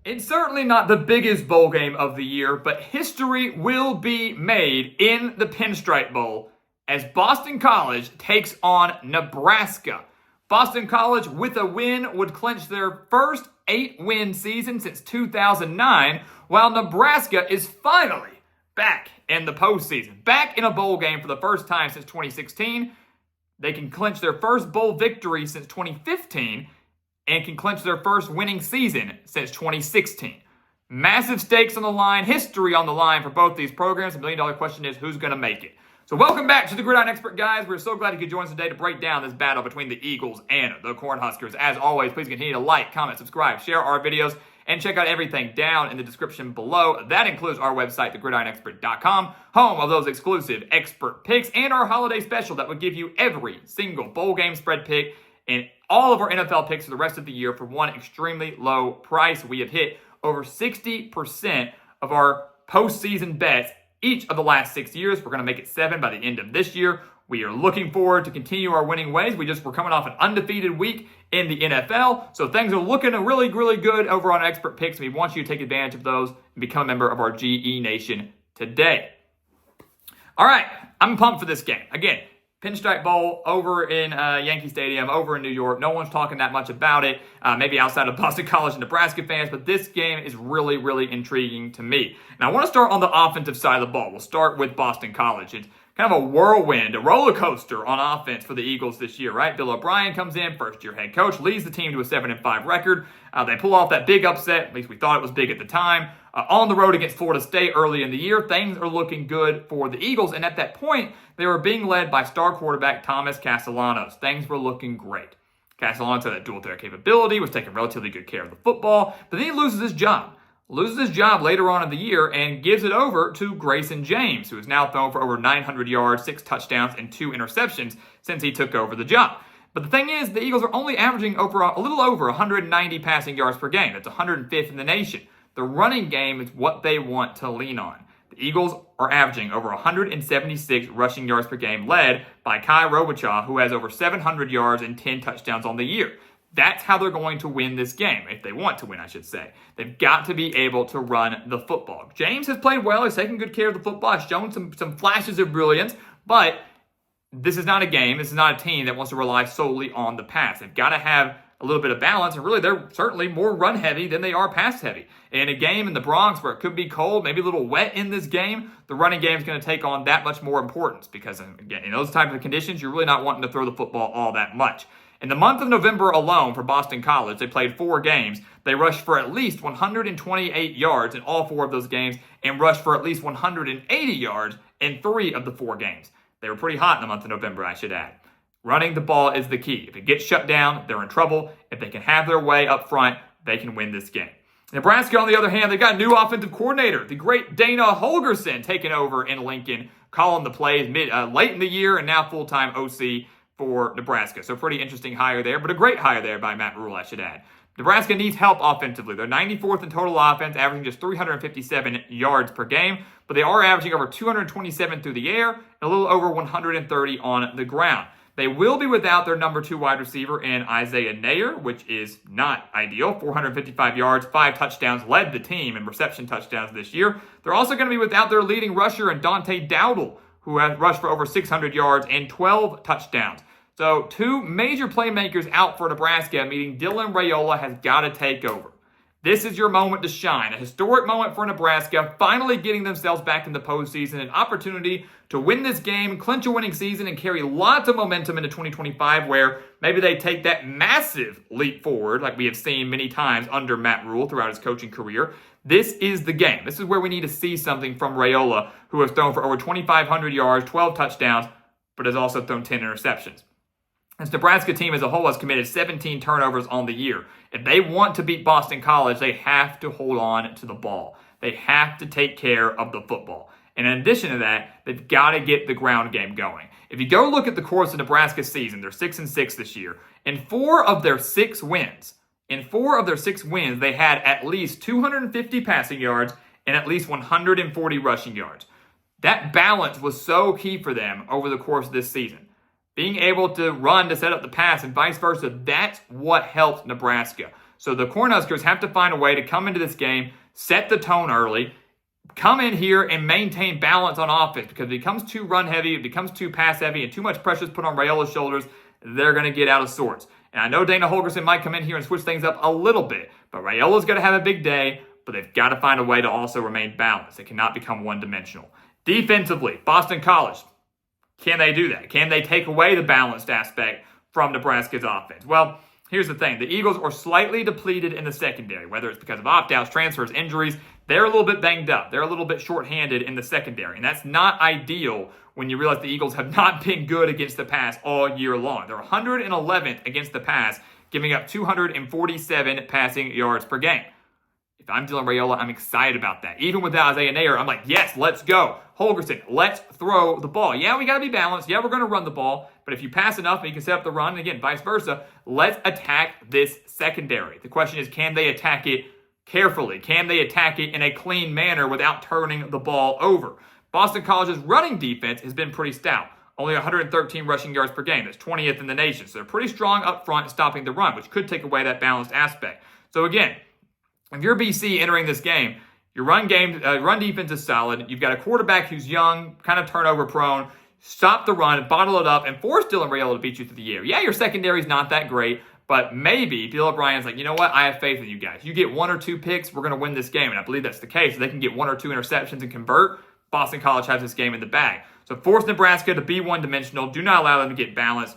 It's certainly not the biggest bowl game of the year, but history will be made in the Pinstripe Bowl as Boston College takes on Nebraska. Boston College, with a win, would clinch their first 8-win season since 2009, while Nebraska is finally back in the postseason, back in a bowl game for the first time since 2016. They can clinch their first bowl victory since 2015 and can clinch their first winning season since 2016. Massive stakes on the line, history on the line for both these programs. The million-dollar question is, who's going to make it? So welcome back to the Gridiron Expert, guys. We're so glad you could join us today to break down this battle between the Eagles and the Cornhuskers. As always, please continue to like, comment, subscribe, share our videos, and check out everything down in the description below. That includes our website, thegridironexpert.com, home of those exclusive expert picks, and our holiday special that would give you every single bowl game spread pick and all of our NFL picks for the rest of the year for one extremely low price. We have hit over 60% of our postseason bets each of the last 6 years. We're going to make it 7 by the end of this year. We are looking forward to continue our winning ways. We're coming off an undefeated week in the NFL, so things are looking really, really good over on Expert Picks. We want you to take advantage of those and become a member of our GE Nation today. All right, I'm pumped for this game. Again, Pinstripe Bowl over in Yankee Stadium, over in New York. No one's talking that much about it, maybe outside of Boston College and Nebraska fans, but this game is really, really intriguing to me. Now, I want to start on the offensive side of the ball. We'll start with Boston College. It's kind of a whirlwind, a roller coaster on offense for the Eagles this year, right? Bill O'Brien comes in, first-year head coach, leads the team to a 7-5 record. They pull off that big upset, at least we thought it was big at the time, on the road against Florida State early in the year. Things are looking good for the Eagles, and at that point, they were being led by star quarterback Thomas Castellanos. Things were looking great. Castellanos had that dual threat capability, was taking relatively good care of the football, but then he loses his job. Later on in the year and gives it over to Grayson James, who has now thrown for over 900 yards, 6 touchdowns, and 2 interceptions since he took over the job. But the thing is, the Eagles are only averaging a little over 190 passing yards per game. That's 105th in the nation. The running game is what they want to lean on. The Eagles are averaging over 176 rushing yards per game, led by Kai Robichaud, who has over 700 yards and 10 touchdowns on the year. That's how they're going to win this game, if they want to win, I should say. They've got to be able to run the football. James has played well. He's taken good care of the football. He's shown some flashes of brilliance, but this is not a game. This is not a team that wants to rely solely on the pass. They've got to have a little bit of balance, and really they're certainly more run-heavy than they are pass-heavy. In a game in the Bronx where it could be cold, maybe a little wet in this game, the running game is going to take on that much more importance because, again, in those types of conditions, you're really not wanting to throw the football all that much. In the month of November alone for Boston College, they played 4 games. They rushed for at least 128 yards in all 4 of those games and rushed for at least 180 yards in 3 of the 4 games. They were pretty hot in the month of November, I should add. Running the ball is the key. If it gets shut down, they're in trouble. If they can have their way up front, they can win this game. Nebraska, on the other hand, they've got a new offensive coordinator, the great Dana Holgorsen, taking over in Lincoln, calling the plays late in the year and now full-time OC for Nebraska. So pretty interesting hire there, but a great hire there by Matt Rhule, I should add. Nebraska needs help offensively. They're 94th in total offense, averaging just 357 yards per game, but they are averaging over 227 through the air and a little over 130 on the ground. They will be without their number 2 wide receiver in Isaiah Nayer, which is not ideal. 455 yards, 5 touchdowns, led the team in reception touchdowns this year. They're also going to be without their leading rusher in Dante Dowdle, who has rushed for over 600 yards and 12 touchdowns. So 2 major playmakers out for Nebraska, meaning Dylan Raiola has got to take over. This is your moment to shine. A historic moment for Nebraska, finally getting themselves back in the postseason, an opportunity to win this game, clinch a winning season, and carry lots of momentum into 2025, where maybe they take that massive leap forward, like we have seen many times under Matt Rhule throughout his coaching career. This is the game. This is where we need to see something from Raiola, who has thrown for over 2,500 yards, 12 touchdowns, but has also thrown 10 interceptions. This Nebraska team as a whole has committed 17 turnovers on the year. If they want to beat Boston College, they have to hold on to the ball. They have to take care of the football. And in addition to that, they've got to get the ground game going. If you go look at the course of Nebraska's season, they're 6-6 this year. In 4 of their 6 wins, they had at least 250 passing yards and at least 140 rushing yards. That balance was so key for them over the course of this season. Being able to run to set up the pass and vice versa, that's what helped Nebraska. So the Cornhuskers have to find a way to come into this game, set the tone early, come in here and maintain balance on offense, because if it becomes too run heavy, it becomes too pass heavy, and too much pressure is put on Rayola's shoulders, they're going to get out of sorts. And I know Dana Holgorsen might come in here and switch things up a little bit, but Rayola's going to have a big day, but they've got to find a way to also remain balanced. It cannot become one-dimensional. Defensively, Boston College, can they do that? Can they take away the balanced aspect from Nebraska's offense? Well, here's the thing. The Eagles are slightly depleted in the secondary, whether it's because of opt-outs, transfers, injuries. They're a little bit banged up. They're a little bit shorthanded in the secondary, and that's not ideal when you realize the Eagles have not been good against the pass all year long. They're 111th against the pass, giving up 247 passing yards per game. If I'm Dylan Raiola, I'm excited about that. Even without Isaiah Nayer, I'm like, yes, let's go. Holgorsen, let's throw the ball. Yeah, we got to be balanced. Yeah, we're going to run the ball. But if you pass enough and you can set up the run, and again, vice versa, let's attack this secondary. The question is, can they attack it carefully? Can they attack it in a clean manner without turning the ball over? Boston College's running defense has been pretty stout. Only 113 rushing yards per game. That's 20th in the nation. So they're pretty strong up front stopping the run, which could take away that balanced aspect. So again, if you're BC entering this game, your run defense is solid. You've got a quarterback who's young, kind of turnover prone. Stop the run, bottle it up, and force Dylan Raiola to beat you through the air. Yeah, your secondary is not that great, but maybe Bill O'Brien's like, you know what? I have faith in you guys. You get 1 or 2 picks, we're going to win this game. And I believe that's the case. If they can get 1 or 2 interceptions and convert, Boston College has this game in the bag. So force Nebraska to be one-dimensional. Do not allow them to get balanced.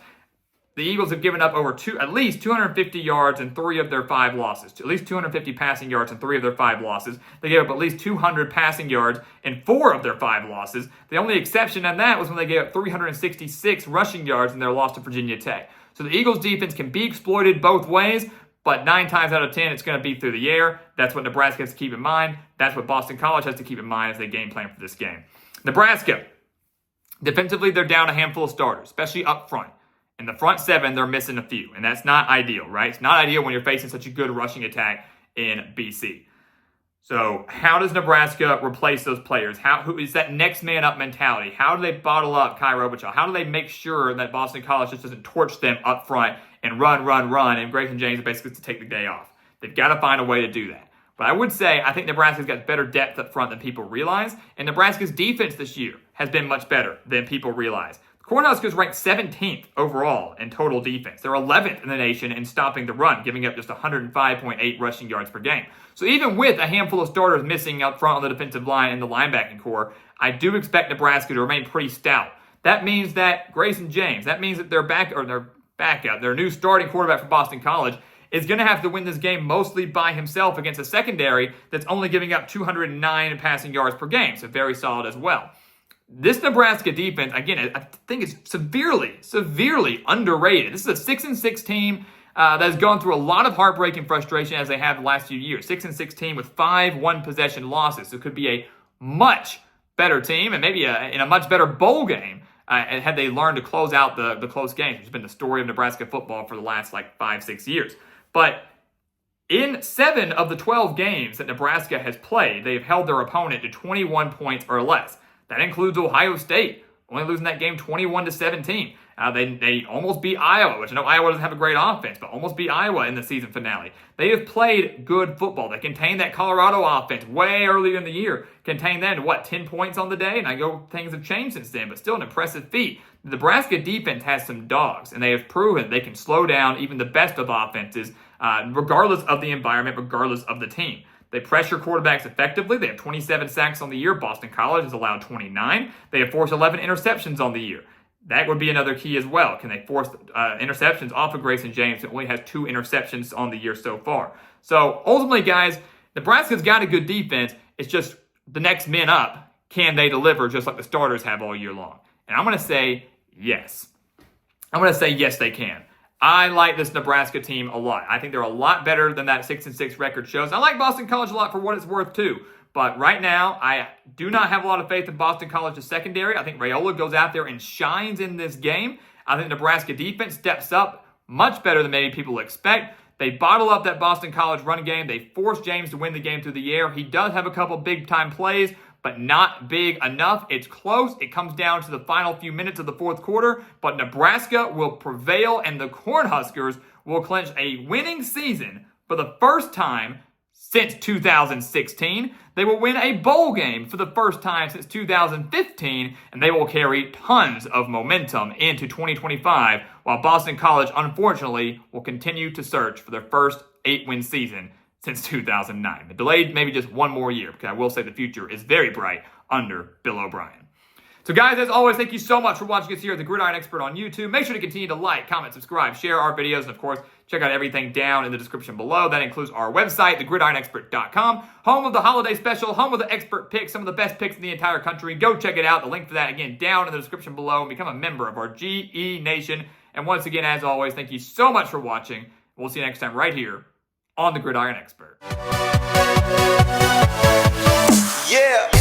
The Eagles have given up at least 250 yards in 3 of their 5 losses. At least 250 passing yards in 3 of their 5 losses. They gave up at least 200 passing yards in 4 of their 5 losses. The only exception on that was when they gave up 366 rushing yards in their loss to Virginia Tech. So the Eagles' defense can be exploited both ways, but 9 times out of 10, it's going to be through the air. That's what Nebraska has to keep in mind. That's what Boston College has to keep in mind as they game plan for this game. Nebraska, defensively, they're down a handful of starters, especially up front. In the front 7, they're missing a few, and that's not ideal, right? It's not ideal when you're facing such a good rushing attack in BC. So how does Nebraska replace those players? Who is that next man up mentality? How do they bottle up Kai Robichaux? How do they make sure that Boston College just doesn't torch them up front and run, and Grayson James basically to take the day off? They've got to find a way to do that. But I would say I think Nebraska's got better depth up front than people realize, and Nebraska's defense this year has been much better than people realize. Cornhuskers ranked 17th overall in total defense. They're 11th in the nation in stopping the run, giving up just 105.8 rushing yards per game. So even with a handful of starters missing up front on the defensive line and the linebacking core, I do expect Nebraska to remain pretty stout. That means that Grayson James, that means that their backup, their new starting quarterback for Boston College, is going to have to win this game mostly by himself against a secondary that's only giving up 209 passing yards per game. So very solid as well. This Nebraska defense, again, I think is severely underrated. This is a 6-6 team that has gone through a lot of heartbreak and frustration as they have the last few years. 6-6 team with 5 one-possession losses. So it could be a much better team and maybe in a much better bowl game had they learned to close out the close games, which has been the story of Nebraska football for the last 5-6 years. But in 7 of the 12 games that Nebraska has played, they've held their opponent to 21 points or less. That includes Ohio State, only losing that game 21-17. They almost beat Iowa, which I know Iowa doesn't have a great offense, but almost beat Iowa in the season finale. They have played good football. They contained that Colorado offense way earlier in the year. Contained them to 10 points on the day? And I go, things have changed since then, but still an impressive feat. The Nebraska defense has some dogs, and they have proven they can slow down even the best of offenses, regardless of the environment, regardless of the team. They pressure quarterbacks effectively. They have 27 sacks on the year. Boston College has allowed 29. They have forced 11 interceptions on the year. That would be another key as well. Can they force interceptions off of Grayson James, who only has 2 interceptions on the year so far? So ultimately, guys, Nebraska's got a good defense. It's just the next men up. Can they deliver just like the starters have all year long? And I'm going to say yes. I'm going to say yes, they can. I like this Nebraska team a lot. I think they're a lot better than that 6-6 record shows. I like Boston College a lot for what it's worth too. But right now, I do not have a lot of faith in Boston College's secondary. I think Raiola goes out there and shines in this game. I think Nebraska defense steps up much better than maybe people expect. They bottle up that Boston College run game. They force James to win the game through the air. He does have a couple big-time plays, but not big enough. It's close. It comes down to the final few minutes of the fourth quarter, but Nebraska will prevail, and the Cornhuskers will clinch a winning season for the first time since 2016. They will win a bowl game for the first time since 2015, and they will carry tons of momentum into 2025, while Boston College, unfortunately, will continue to search for their first 8-win season since 2009. Delayed maybe just one more year, because I will say the future is very bright under Bill O'Brien. So guys, as always, thank you so much for watching us here at The Gridiron Expert on YouTube. Make sure to continue to like, comment, subscribe, share our videos, and of course, check out everything down in the description below. That includes our website, thegridironexpert.com, home of the holiday special, home of the expert picks, some of the best picks in the entire country. Go check it out. The link for that, again, down in the description below, and become a member of our GE Nation. And once again, as always, thank you so much for watching. We'll see you next time right here on The Gridiron Expert. Yeah.